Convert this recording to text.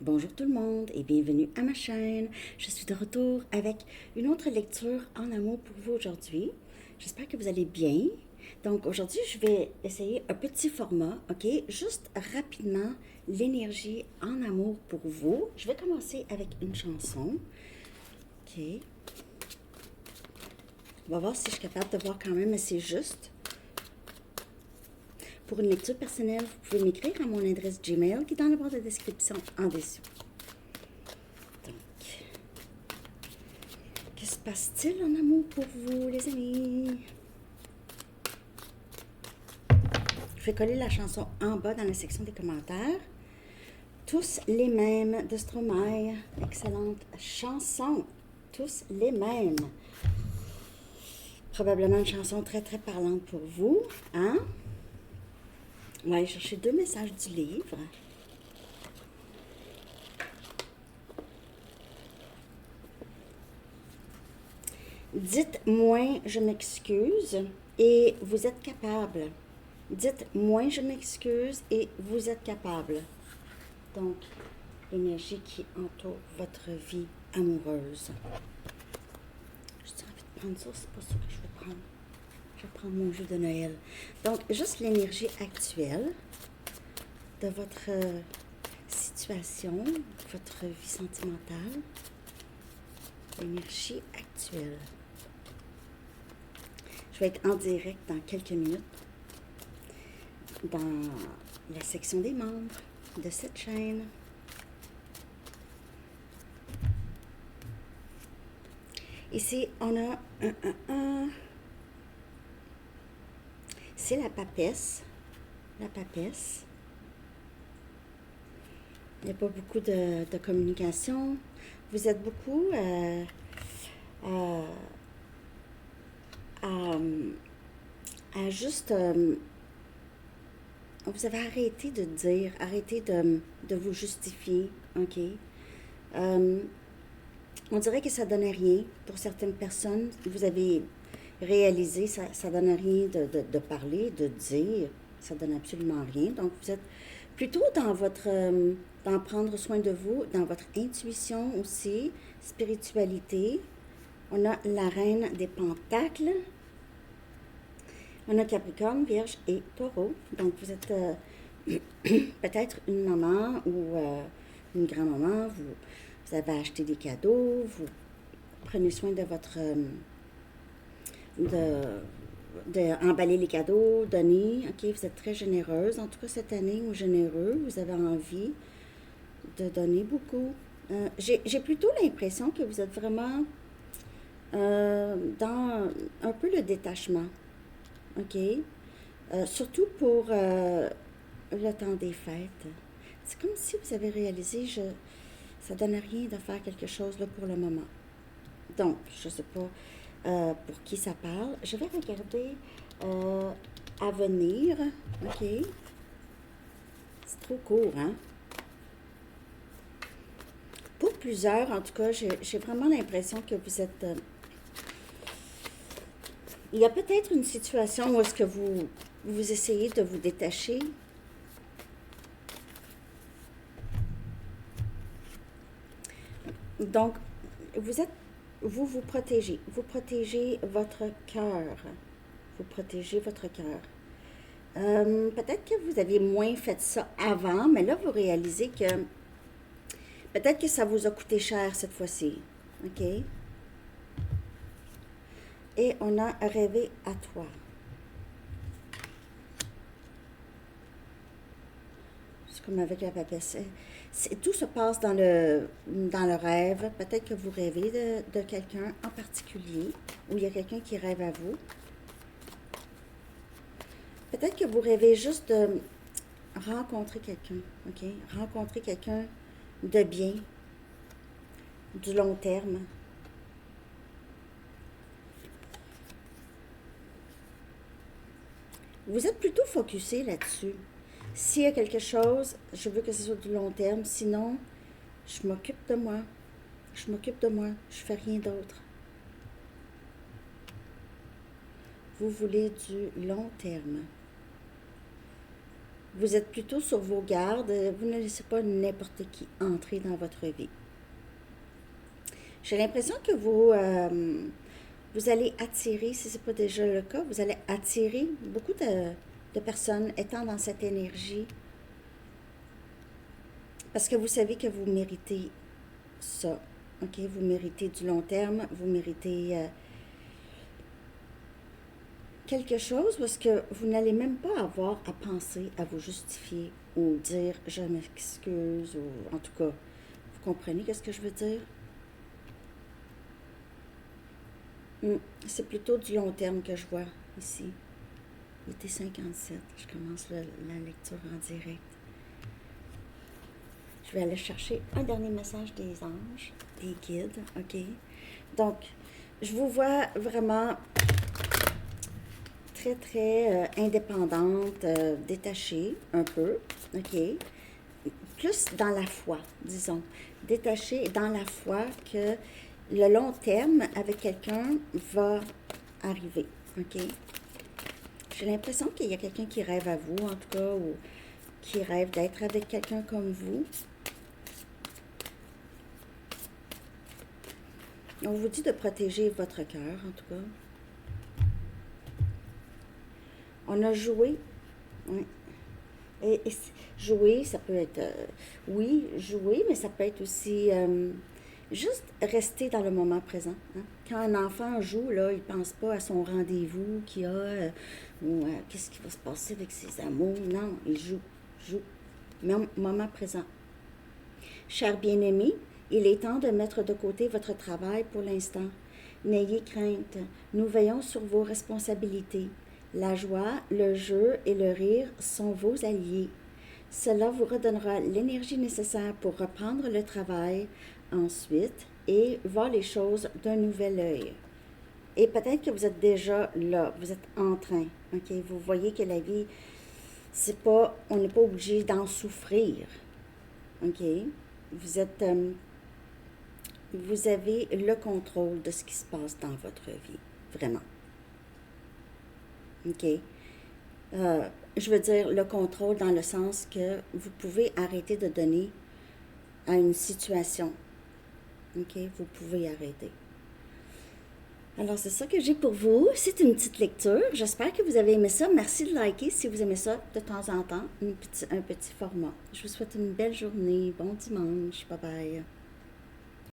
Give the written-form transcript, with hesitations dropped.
Bonjour tout le monde et bienvenue à ma chaîne. Je suis de retour avec une autre lecture en amour pour vous aujourd'hui. J'espère que vous allez bien. Donc aujourd'hui, je vais essayer un petit format, ok? Juste rapidement, l'énergie en amour pour vous. Je vais commencer avec une chanson. Ok. On va voir si je suis capable de voir quand même assez juste. Pour une lecture personnelle, vous pouvez m'écrire à mon adresse Gmail qui est dans la barre de description en dessous. Que se passe-t-il en amour pour vous, les amis? Je vais coller la chanson en bas dans la section des commentaires. Tous les mêmes de Stromae. Excellente chanson. Tous les mêmes. Probablement une chanson très, très parlante pour vous. Hein? On va aller chercher 2 messages du livre. Dites-moi, je m'excuse et vous êtes capable. Dites-moi, je m'excuse et vous êtes capable. Donc, l'énergie qui entoure votre vie amoureuse. J'ai envie de prendre ça, c'est pas ça que je vais prendre. Je vais prendre mon jeu de Noël. Donc, juste l'énergie actuelle de votre situation, votre vie sentimentale. L'énergie actuelle. Je vais être en direct dans quelques minutes dans la section des membres de cette chaîne. Ici, on a un. C'est la papesse. La papesse. Il n'y a pas beaucoup de communication. Vous êtes beaucoup à juste... vous avez arrêté de dire, arrêté de vous justifier, ok? On dirait que ça ne donnait rien pour certaines personnes. Vous avez réalisé, ça ne donne rien de parler, de dire. Ça ne donne absolument rien. Donc, vous êtes plutôt dans dans prendre soin de vous, dans votre intuition aussi, spiritualité. On a la reine des pentacles. On a Capricorne, Vierge et Taureau. Donc, vous êtes peut-être une maman ou une grand-maman. Vous avez acheté des cadeaux. Vous prenez soin de votre... de emballer les cadeaux, donner. Ok, vous êtes très généreuse. En tout cas, cette année, ou généreux, vous avez envie de donner beaucoup. J'ai plutôt l'impression que vous êtes vraiment dans un peu le détachement. OK? Surtout pour le temps des fêtes. C'est comme si vous avez réalisé, ça ne donne rien de faire quelque chose là pour le moment. Donc, je ne sais pas pour qui ça parle. Je vais regarder à venir. OK? C'est trop court, hein? Pour plusieurs, en tout cas, j'ai vraiment l'impression que vous êtes... il y a peut-être une situation où est-ce que vous essayez de vous détacher. Donc, vous protégez. Vous protégez votre cœur. Vous protégez votre cœur. Peut-être que vous aviez moins fait ça avant, mais là, vous réalisez que peut-être que ça vous a coûté cher cette fois-ci. OK? Et on a rêvé à toi. C'est comme avec la papesse. Tout se passe dans le rêve. Peut-être que vous rêvez de quelqu'un en particulier, ou il y a quelqu'un qui rêve à vous. Peut-être que vous rêvez juste de rencontrer quelqu'un, OK? Rencontrer quelqu'un de bien, du long terme. Vous êtes plutôt focusé là-dessus. S'il y a quelque chose, je veux que ce soit du long terme. Sinon, je m'occupe de moi. Je m'occupe de moi. Je fais rien d'autre. Vous voulez du long terme. Vous êtes plutôt sur vos gardes. Vous ne laissez pas n'importe qui entrer dans votre vie. J'ai l'impression que vous allez attirer, si ce n'est pas déjà le cas, vous allez attirer beaucoup de personnes étant dans cette énergie parce que vous savez que vous méritez ça. OK? Vous méritez du long terme, vous méritez quelque chose parce que vous n'allez même pas avoir à penser, à vous justifier ou dire je m'excuse ou en tout cas, vous comprenez qu'est-ce que je veux dire? C'est plutôt du long terme que je vois ici. Il était 57. Je commence la lecture en direct. Je vais aller chercher un dernier message des anges, des guides. OK? Donc, je vous vois vraiment très, très indépendante, détachée un peu. OK? Plus dans la foi, disons. Détachée dans la foi que le long terme avec quelqu'un va arriver, OK? J'ai l'impression qu'il y a quelqu'un qui rêve à vous, en tout cas, ou qui rêve d'être avec quelqu'un comme vous. On vous dit de protéger votre cœur, en tout cas. On a joué. Oui. Et jouer, ça peut être, oui, jouer, mais ça peut être aussi juste rester dans le moment présent. Hein. Quand un enfant joue, là, il ne pense pas à son rendez-vous qu'il a ou qu'est-ce qui va se passer avec ses amours. Non, il joue, joue. Moment présent. Cher bien-aimé, il est temps de mettre de côté votre travail pour l'instant. N'ayez crainte. Nous veillons sur vos responsabilités. La joie, le jeu et le rire sont vos alliés. Cela vous redonnera l'énergie nécessaire pour reprendre le travail ensuite et voir les choses d'un nouvel œil. Et peut-être que vous êtes déjà là, vous êtes en train, OK? Vous voyez que la vie, c'est pas, on n'est pas obligé d'en souffrir, OK? Vous êtes, vous avez le contrôle de ce qui se passe dans votre vie, vraiment. OK? Je veux dire le contrôle dans le sens que vous pouvez arrêter de donner à une situation. OK? Vous pouvez arrêter. Alors, c'est ça que j'ai pour vous. C'est une petite lecture. J'espère que vous avez aimé ça. Merci de liker si vous aimez ça de temps en temps, un petit format. Je vous souhaite une belle journée. Bon dimanche. Bye bye.